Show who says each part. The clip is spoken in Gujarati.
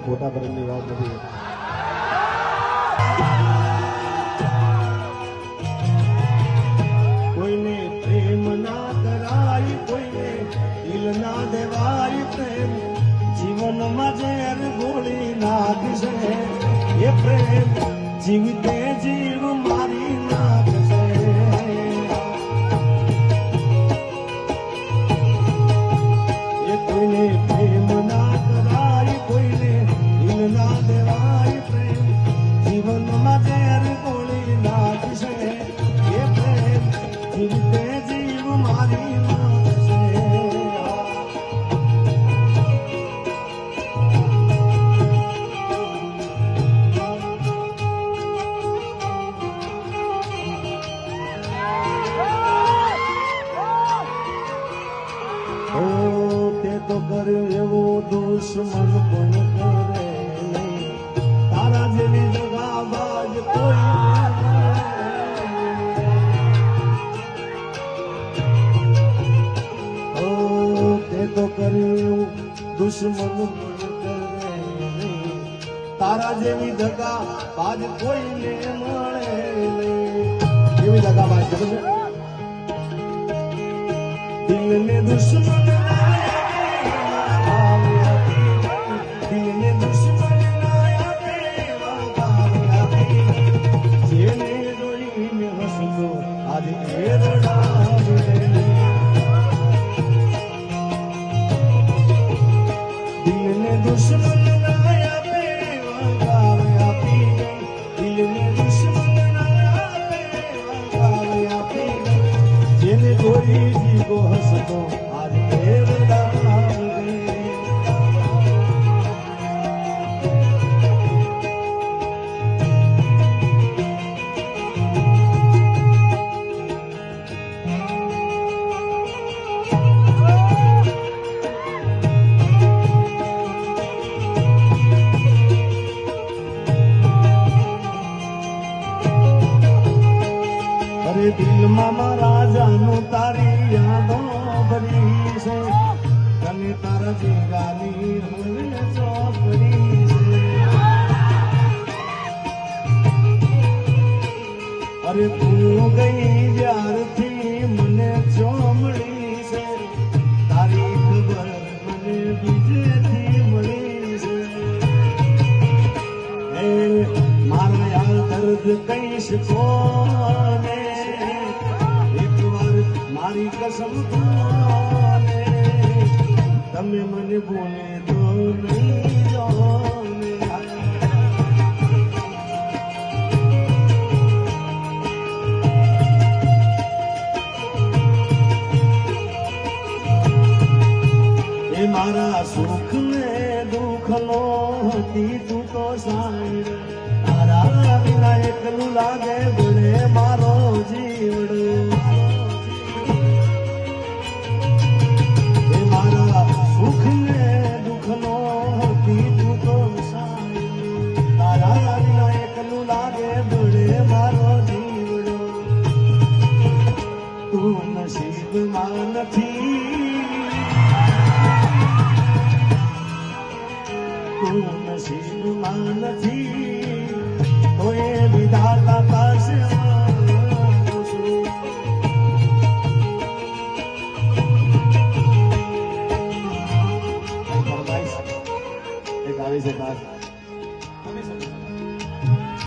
Speaker 1: ખોટા પ્રેમની વાત નથી. કોઈને પ્રેમ ના કરાય, કોઈને દિલ ના દેવાય, પ્રેમ જીવનમાં ઝેર ગોળી નાખશે. એ પ્રેમ જીવતે જીવ મારી નાખશે. એ કોઈને પ્રેમ ના કરાય, કોઈને દિલ ના દેવાય, પ્રેમ જીવનમાં ઝેર ગોળી નાખશે. એ પ્રેમ જીવતે જીવ મારી નાખશે. તો કર્યો એવો દુશ્મન પણ કરે નહીં. તારા જેવી જગાબાજ કોઈ તે તો કર્યો દુશ્મન પણ કરે નહીં. તારા જેવી જગાબાજ કોઈને મળે નહીં. કેવી જગાબાજ ખબર છે? દિલને દુશ્મન દિલમાં મારા જાનું તારી યાદો ભરી છે. તને તારા જીગાની હવે ચોપડી છે. અરે તું ગઈ જ્યારથી મને ચોમડી છે. તારી ખબર મને બીજેથી મળી છે. એ મારા યાર દર્દ કહીશ કોને, મારી કસમ ખાને, તમે મને બોલે તો નહીં જાને. એ મારા સુખ ને દુઃખ નો હતી તું તો સાંભળ. તારા વિના એકલું લાગે ભલે મારો જીવડો. સુખ ને દુઃખ નો હતી તું તો સાંભળ. તારા વિના એકલું લાગે ભલે મારો જીવડો. તું નસીબમાં નથી, તું નસીબમાં નથી, તો એ વિધાતા પાસે આવી છે.